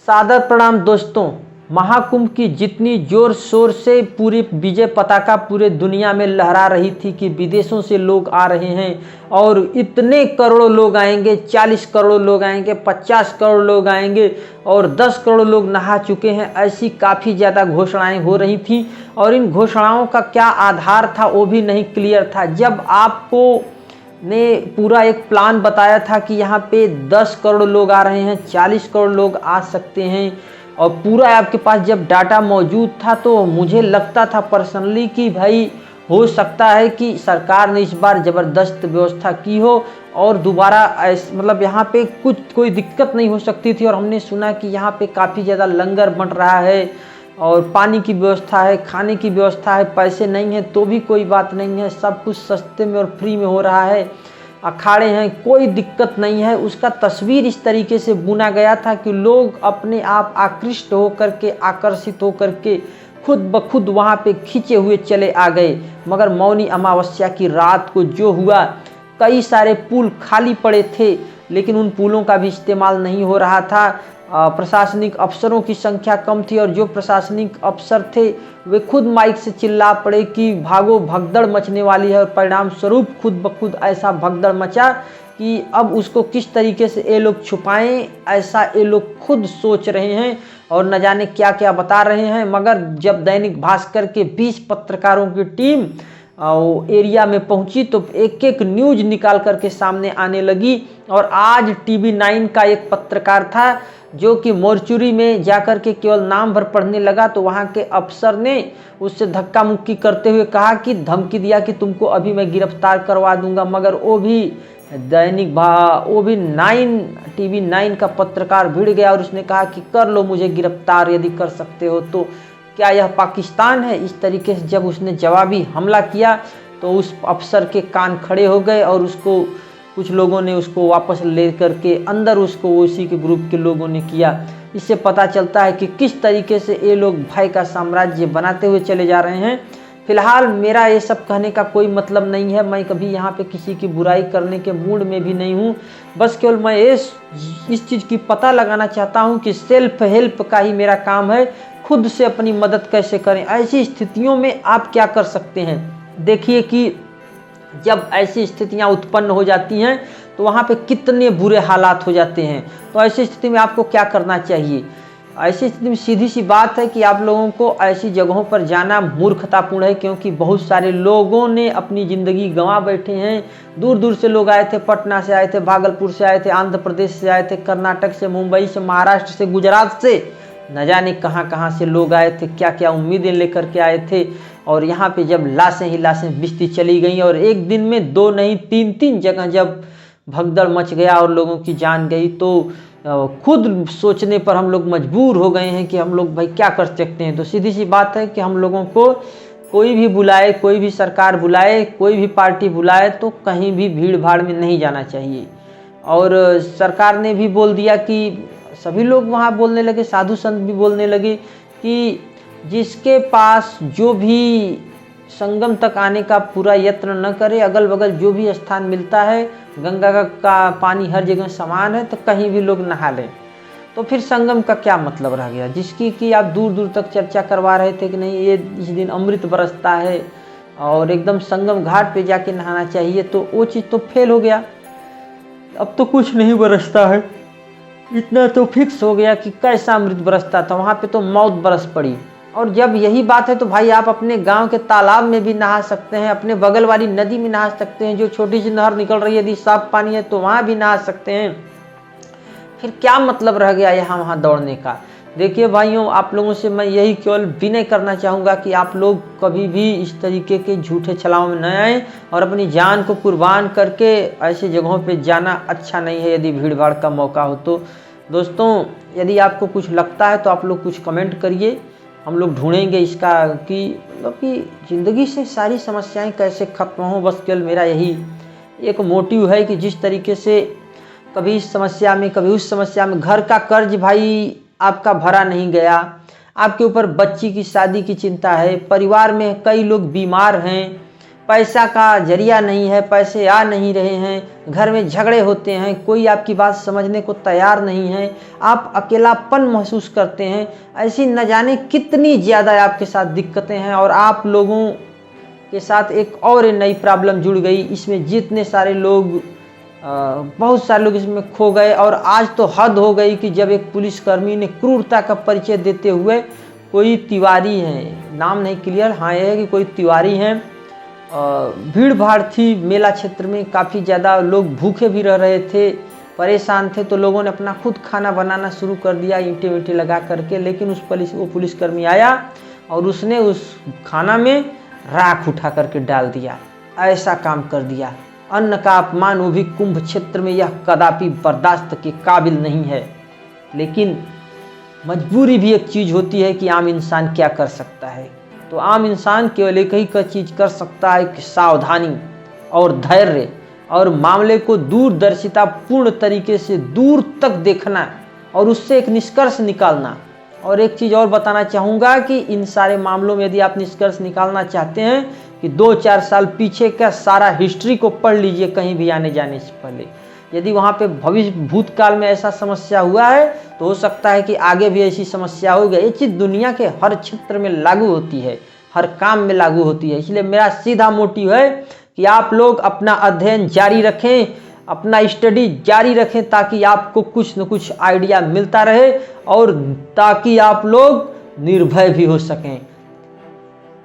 सादर प्रणाम दोस्तों। महाकुंभ की जितनी जोर शोर से पूरी विजय पताका पूरे दुनिया में लहरा रही थी कि विदेशों से लोग आ रहे हैं और इतने करोड़ों लोग आएंगे, 40 करोड़ लोग आएंगे, 50 करोड़ लोग आएंगे और 10 करोड़ लोग नहा चुके हैं, ऐसी काफ़ी ज़्यादा घोषणाएं हो रही थी। और इन घोषणाओं का क्या आधार था वो भी नहीं क्लियर था। जब आपको ने पूरा एक प्लान बताया था कि यहाँ पे 10 करोड़ लोग आ रहे हैं, 40 करोड़ लोग आ सकते हैं और पूरा आपके पास जब डाटा मौजूद था, तो मुझे लगता था पर्सनली कि भाई हो सकता है कि सरकार ने इस बार ज़बरदस्त व्यवस्था की हो और दोबारा मतलब यहाँ पे कोई दिक्कत नहीं हो सकती थी। और हमने सुना कि यहाँ पे काफ़ी ज़्यादा लंगर बंट रहा है और पानी की व्यवस्था है, खाने की व्यवस्था है, पैसे नहीं है तो भी कोई बात नहीं है, सब कुछ सस्ते में और फ्री में हो रहा है, अखाड़े हैं, कोई दिक्कत नहीं है। उसका तस्वीर इस तरीके से बुना गया था कि लोग अपने आप आकृष्ट होकर के, आकर्षित होकर के खुद ब खुद वहाँ पे खींचे हुए चले आ गए। मगर मौनी अमावस्या की रात को जो हुआ, कई सारे पुल खाली पड़े थे लेकिन उन पुलों का भी इस्तेमाल नहीं हो रहा था। प्रशासनिक अफसरों की संख्या कम थी और जो प्रशासनिक अफसर थे वे खुद माइक से चिल्ला पड़े कि भागो, भगदड़ मचने वाली है। और परिणाम स्वरूप खुद ब खुद ऐसा भगदड़ मचा कि अब उसको किस तरीके से ये लोग छुपाएं, ऐसा ये लोग खुद सोच रहे हैं और न जाने क्या क्या बता रहे हैं। मगर जब दैनिक भास्कर के 20 पत्रकारों की टीम एरिया में पहुंची तो एक एक न्यूज निकाल करके सामने आने लगी। और आज टीवी 9 का एक पत्रकार था जो कि मोर्चुरी में जाकर के केवल नाम भर पढ़ने लगा, तो वहाँ के अफसर ने उससे धक्का मुक्की करते हुए कहा कि धमकी दिया कि तुमको अभी मैं गिरफ्तार करवा दूंगा। मगर वो भी टीवी 9 का पत्रकार भिड़ गया और उसने कहा कि कर लो मुझे गिरफ्तार, यदि कर सकते हो तो। क्या यह पाकिस्तान है? इस तरीके से जब उसने जवाबी हमला किया तो उस अफसर के कान खड़े हो गए और उसको कुछ लोगों ने उसको वापस ले करके अंदर उसको उसी के ग्रुप के लोगों ने किया। इससे पता चलता है कि किस तरीके से ये लोग भय का साम्राज्य बनाते हुए चले जा रहे हैं। फिलहाल मेरा ये सब कहने का कोई मतलब नहीं है, मैं कभी यहाँ पे किसी की बुराई करने के मूड में भी नहीं हूँ। बस केवल मैं इस चीज़ की पता लगाना चाहता हूँ कि सेल्फ हेल्प का ही मेरा काम है, खुद से अपनी मदद कैसे करें। ऐसी स्थितियों में आप क्या कर सकते हैं? देखिए कि जब ऐसी स्थितियां उत्पन्न हो जाती हैं तो वहाँ पे कितने बुरे हालात हो जाते हैं। तो ऐसी स्थिति में आपको क्या करना चाहिए? ऐसी स्थिति में सीधी सी बात है कि आप लोगों को ऐसी जगहों पर जाना मूर्खतापूर्ण है, क्योंकि बहुत सारे लोगों ने अपनी ज़िंदगी गंवा बैठे हैं। दूर दूर से लोग आए थे, पटना से आए थे, भागलपुर से आए थे, आंध्र प्रदेश से आए थे, कर्नाटक से, मुंबई से, महाराष्ट्र से, गुजरात से, न जाने कहाँ कहाँ से लोग आए थे, क्या क्या उम्मीदें लेकर के आए थे। और यहाँ पे जब लाशें ही लाशें बिस्ती चली गई और एक दिन में 2 नहीं 3 जगह जब भगदड़ मच गया और लोगों की जान गई, तो खुद सोचने पर हम लोग मजबूर हो गए हैं कि हम लोग भाई क्या कर सकते हैं। तो सीधी सी बात है कि हम लोगों को कोई भी बुलाए, कोई भी सरकार बुलाए, कोई भी पार्टी बुलाए, तो कहीं भी भीड़ भाड़ में नहीं जाना चाहिए। और सरकार ने भी बोल दिया कि सभी लोग वहाँ बोलने लगे, साधु संत भी बोलने लगे कि जिसके पास जो भी संगम तक आने का पूरा यत्न न करे, अगल बगल जो भी स्थान मिलता है, गंगा का पानी हर जगह समान है, तो कहीं भी लोग नहा लें। तो फिर संगम का क्या मतलब रह गया, जिसकी कि आप दूर दूर तक चर्चा करवा रहे थे कि नहीं ये इस दिन अमृत बरसता है और एकदम संगम घाट पे जाके नहाना चाहिए, तो वो चीज़ तो फेल हो गया। अब तो कुछ नहीं बरसता है, इतना तो फिक्स हो गया कि कैसा अमृत बरसता था, वहाँ पे तो मौत बरस पड़ी। और जब यही बात है तो भाई आप अपने गांव के तालाब में भी नहा सकते हैं, अपने बगल वाली नदी में नहा सकते हैं, जो छोटी सी नहर निकल रही है, यदि साफ पानी है तो वहाँ भी नहा सकते हैं। फिर क्या मतलब रह गया यहाँ वहाँ दौड़ने का? देखिए भाइयों, आप लोगों से मैं यही केवल विनय करना चाहूँगा कि आप लोग कभी भी इस तरीके के झूठे छलाओं में न आएँ और अपनी जान को कुर्बान करके ऐसी जगहों पे जाना अच्छा नहीं है यदि भीड़ भाड़ का मौका हो तो। दोस्तों, यदि आपको कुछ लगता है तो आप लोग कुछ कमेंट करिए, हम लोग ढूंढेंगे इसका कि मतलब कि ज़िंदगी से सारी समस्याएं कैसे ख़त्म हों। बस केवल मेरा यही एक मोटिव है कि जिस तरीके से कभी इस समस्या में कभी उस समस्या में, घर का कर्ज भाई आपका भरा नहीं गया, आपके ऊपर बच्ची की शादी की चिंता है, परिवार में कई लोग बीमार हैं, पैसा का जरिया नहीं है, पैसे आ नहीं रहे हैं, घर में झगड़े होते हैं, कोई आपकी बात समझने को तैयार नहीं है, आप अकेलापन महसूस करते हैं, ऐसी न जाने कितनी ज़्यादा आपके साथ दिक्कतें हैं। और आप लोगों के साथ एक और नई प्रॉब्लम जुड़ गई, इसमें जितने सारे लोग बहुत सारे लोग इसमें खो गए। और आज तो हद हो गई कि जब एक पुलिसकर्मी ने क्रूरता का परिचय देते हुए, कोई तिवारी हैं, नाम नहीं क्लियर, हाँ ये है कि कोई तिवारी हैं, भीड़ भाड़ थी मेला क्षेत्र में, काफ़ी ज़्यादा लोग भूखे भी रह रहे थे, परेशान थे, तो लोगों ने अपना खुद खाना बनाना शुरू कर दिया ईंटें वींटें लगा करके। लेकिन वो पुलिसकर्मी आया और उसने उस खाना में राख उठा करके डाल दिया, ऐसा काम कर दिया। अन्न का अपमान, वो भी कुंभ क्षेत्र में, यह कदापि बर्दाश्त के काबिल नहीं है। लेकिन मजबूरी भी एक चीज़ होती है कि आम इंसान क्या कर सकता है। तो आम इंसान केवल एक ही चीज़ कर सकता है कि सावधानी और धैर्य और मामले को दूरदर्शिता पूर्ण तरीके से दूर तक देखना और उससे एक निष्कर्ष निकालना। और एक चीज़ और बताना चाहूँगा कि इन सारे मामलों में यदि आप निष्कर्ष निकालना चाहते हैं कि 2-4 साल पीछे का सारा हिस्ट्री को पढ़ लीजिए कहीं भी आने जाने से पहले। यदि वहाँ पे भविष्य भूतकाल में ऐसा समस्या हुआ है तो हो सकता है कि आगे भी ऐसी समस्या होगी। ये चीज़ दुनिया के हर क्षेत्र में लागू होती है, हर काम में लागू होती है। इसलिए मेरा सीधा मोटिव है कि आप लोग अपना अध्ययन जारी रखें, अपना स्टडी जारी रखें, ताकि आपको कुछ न कुछ आइडिया मिलता रहे और ताकि आप लोग निर्भय भी हो सकें,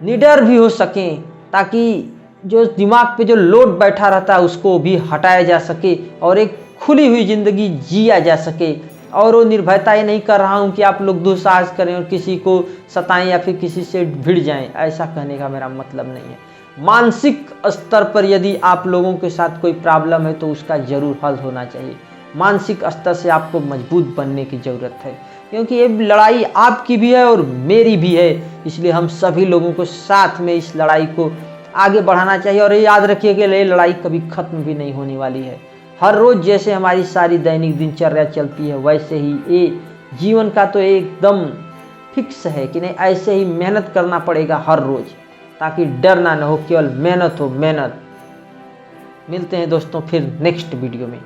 निडर भी हो सकें, ताकि जो दिमाग पे जो लोड बैठा रहता है उसको भी हटाया जा सके और एक खुली हुई ज़िंदगी जिया जा सके। और वो निर्भयता ये नहीं कर रहा हूँ कि आप लोग दुस्साहस करें और किसी को सताएं या फिर किसी से भिड़ जाएं, ऐसा कहने का मेरा मतलब नहीं है। मानसिक स्तर पर यदि आप लोगों के साथ कोई प्रॉब्लम है तो उसका ज़रूर हल होना चाहिए। मानसिक स्तर से आपको मजबूत बनने की ज़रूरत है, क्योंकि ये लड़ाई आपकी भी है और मेरी भी है। इसलिए हम सभी लोगों को साथ में इस लड़ाई को आगे बढ़ाना चाहिए। और ये याद रखिए कि ये लड़ाई कभी ख़त्म भी नहीं होने वाली है। हर रोज़ जैसे हमारी सारी दैनिक दिनचर्या चलती है वैसे ही ये जीवन का तो एकदम फिक्स है कि नहीं, ऐसे ही मेहनत करना पड़ेगा हर रोज़, ताकि डर ना हो, केवल मेहनत हो, मेहनत। मिलते हैं दोस्तों फिर नेक्स्ट वीडियो में।